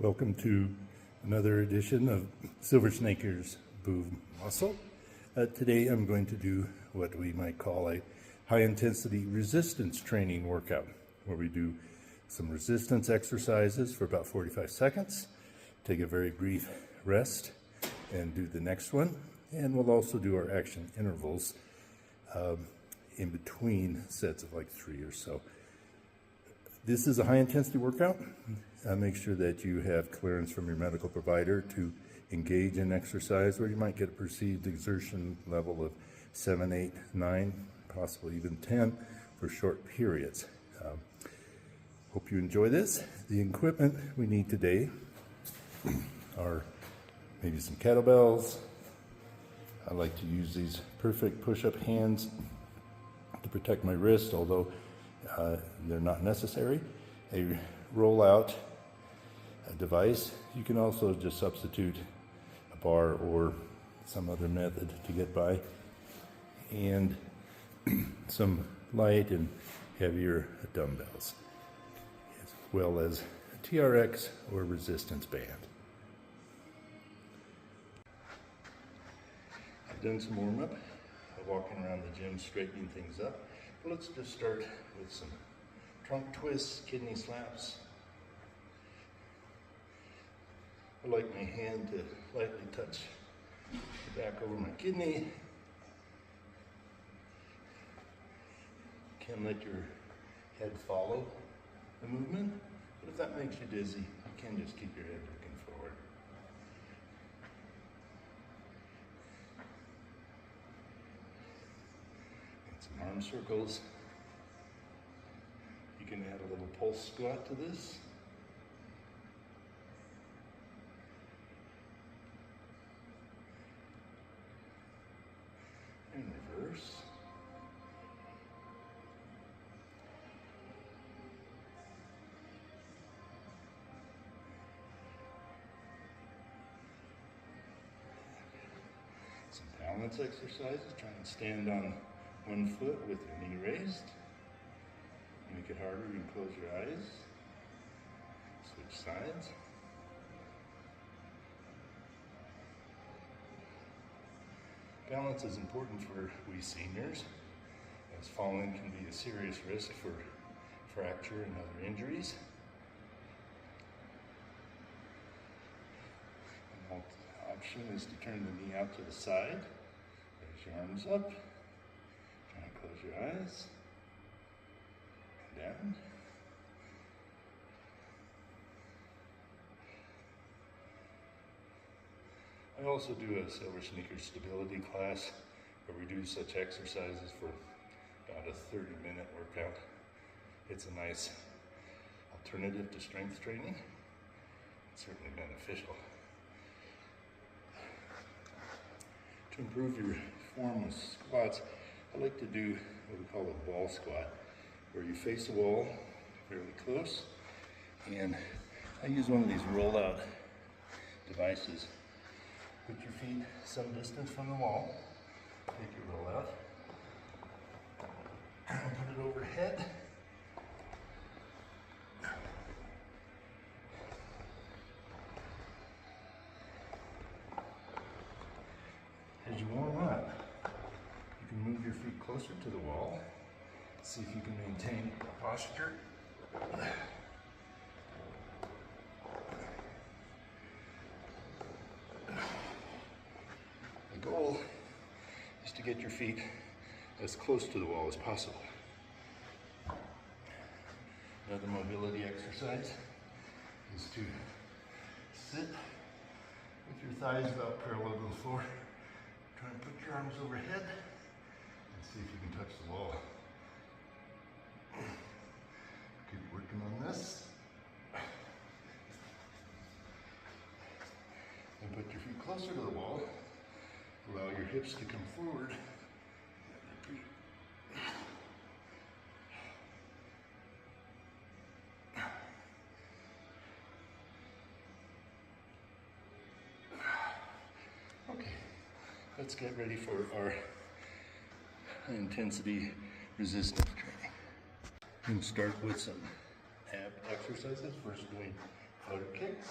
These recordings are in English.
Welcome to another edition of Silver Snaker's Boob Muscle. Today I'm going to do what we might call a high-intensity resistance training workout, where we do some resistance exercises for about 45 seconds, take a very brief rest, and do the next one. And we'll also do our action intervals in between sets of like 3 or so. This is a high-intensity workout. Make sure that you have clearance from your medical provider to engage in exercise, or you might get a perceived exertion level of 7, 8, 9, possibly even 10 for short periods. Hope you enjoy this. The equipment we need today are maybe some kettlebells. I like to use these perfect push-up hands to protect my wrist, although they're not necessary. A roll-out device. You can also just substitute a bar or some other method to get by, and some light and heavier dumbbells, as well as a TRX or resistance band. I've done some warm-up, walking around the gym, straightening things up. But let's just start with some trunk twists, kidney slaps. I like my hand to lightly touch the back over my kidney. You can let your head follow the movement, but if that makes you dizzy, you can just keep your head looking forward. And some arm circles. You can add a little pulse squat to this. And reverse. Some balance exercises. Try and stand on one foot with your knee raised. Make it harder, you can close your eyes. Switch sides. Balance is important for we seniors, as falling can be a serious risk for fracture and other injuries. An option is to turn the knee out to the side. Raise your arms up. Try and close your eyes. Down. I also do a Silver Sneaker stability class where we do such exercises for about a 30-minute workout. It's a nice alternative to strength training. It's certainly beneficial. To improve your form with squats, I like to do what we call a ball squat, where you face the wall fairly close, and I use one of these roll-out devices. Put your feet some distance from the wall, take your roll-out, put it overhead, as you warm up, you can move your feet closer to the wall. See if you can maintain posture. The goal is to get your feet as close to the wall as possible. Another mobility exercise is to sit with your thighs about parallel to the floor. Try and put your arms overhead and see if you can touch the wall. Keep working on this. And put your feet closer to the wall. Allow your hips to come forward. Okay, let's get ready for our high intensity resistance training. And start with some ab exercises. First doing Floater kicks.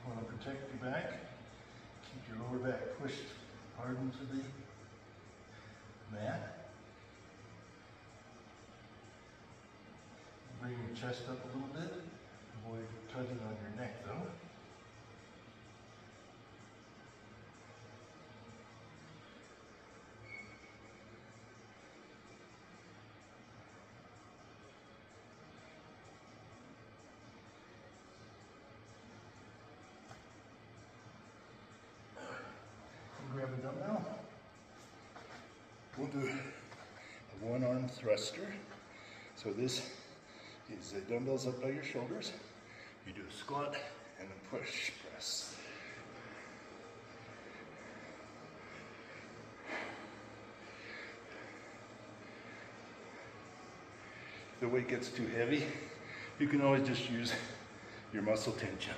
Want to protect your back. Keep your lower back pushed hard into the mat. Bring your chest up a little bit. Avoid tugging on your neck though. Grab a dumbbell. We'll do a one-arm thruster. So this is the dumbbells up by your shoulders. You do a squat and a push press. If the weight gets too heavy, you can always just use your muscle tension.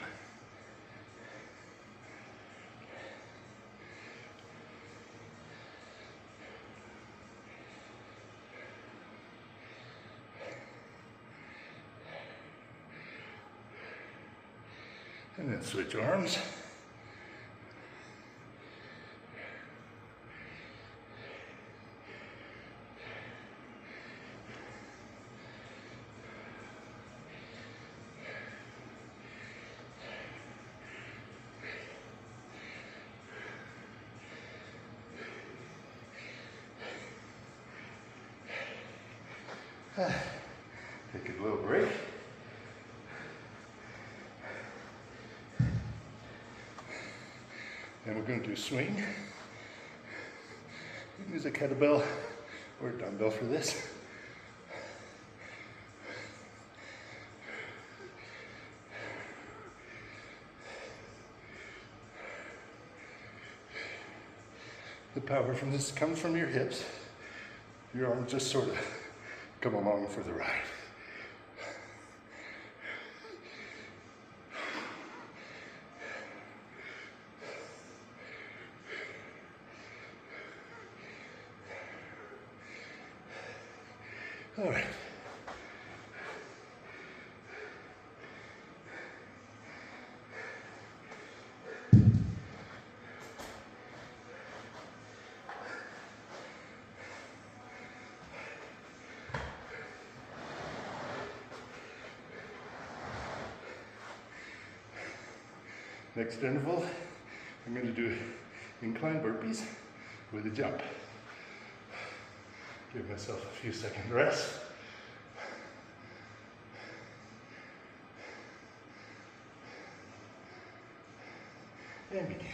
And then switch arms. Take a little break. And we're going to do swing. You can use a kettlebell or a dumbbell for this. The power from this comes from your hips. Your arms just sort of come along for the ride. All right. Next interval, I'm going to do incline burpees with a jump. Give myself a few seconds rest. And begin.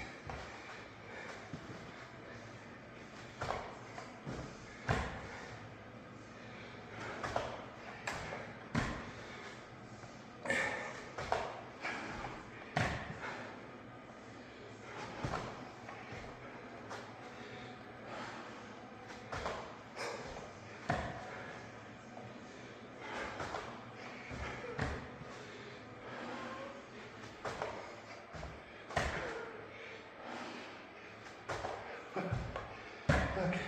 Okay.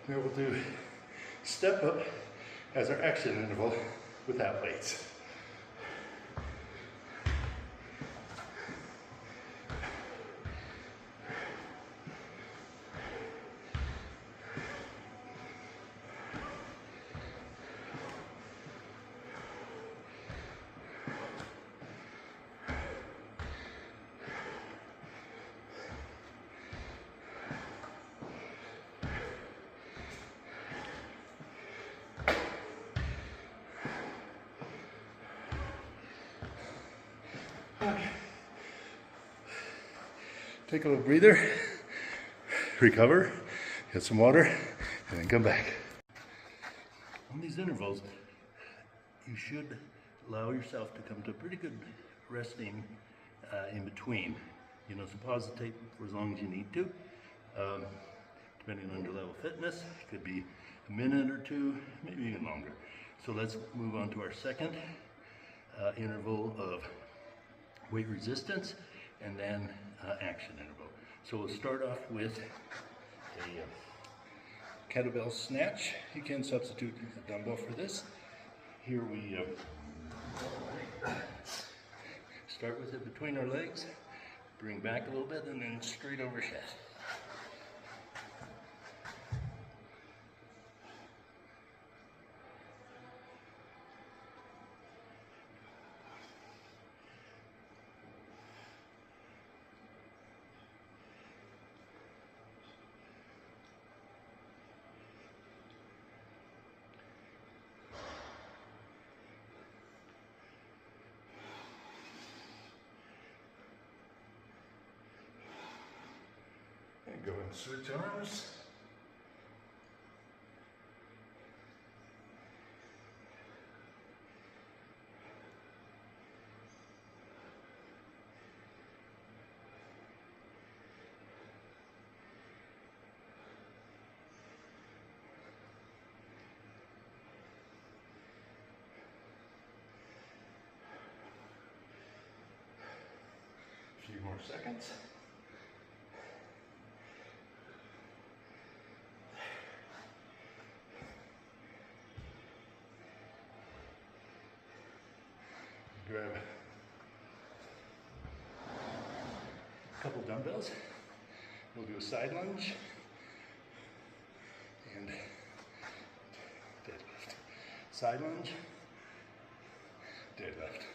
Now we'll do step up as our action interval without weights. Take a little breather, recover, get some water, and then come back. On these intervals, you should allow yourself to come to a pretty good resting in between. You know, so pause the tape for as long as you need to. Depending on your level of fitness, it could be a minute or two, maybe even longer. So let's move on to our second interval of weight resistance and then action interval. So we'll start off with a kettlebell snatch. You can substitute a dumbbell for this. Here we start with it between our legs, bring back a little bit, and then straight overhead. And go and switch arms. A few more seconds. Grab a couple dumbbells. We'll do a side lunge and deadlift. Side lunge, deadlift.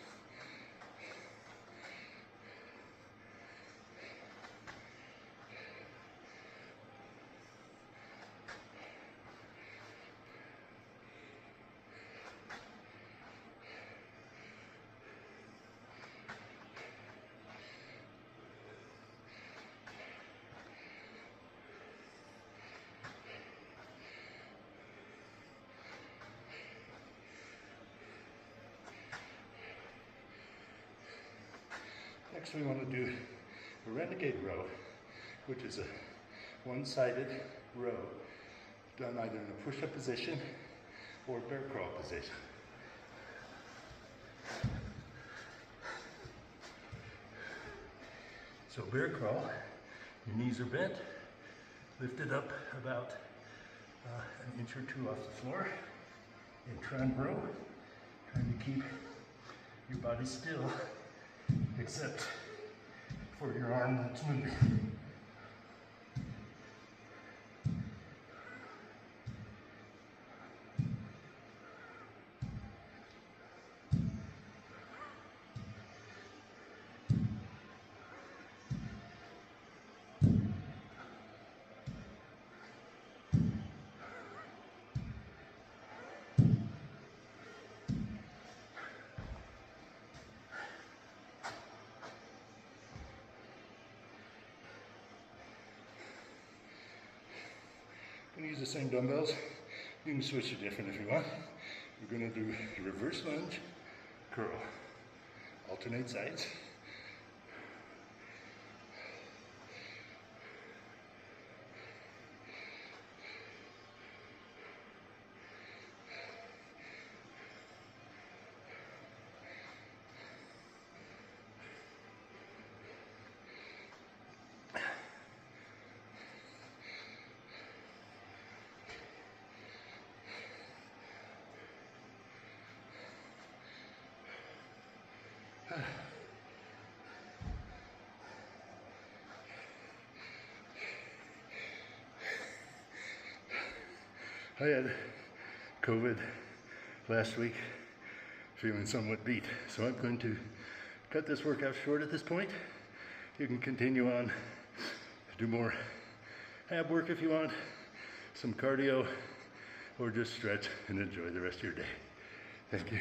Next we want to do a renegade row, which is a one-sided row done either in a push-up position or bear crawl position. So bear crawl, your knees are bent, lifted up about an inch or two off the floor. In trund row, trying to keep your body still, except for your arm that's moving. I'm going to use the same dumbbells. You can switch it different if you want. We're going to do reverse lunge, curl. Alternate sides. I had COVID last week, feeling somewhat beat, so I'm going to cut this workout short at this point. You can continue on, do more ab work if you want, some cardio, or just stretch and enjoy the rest of your day. Thank you.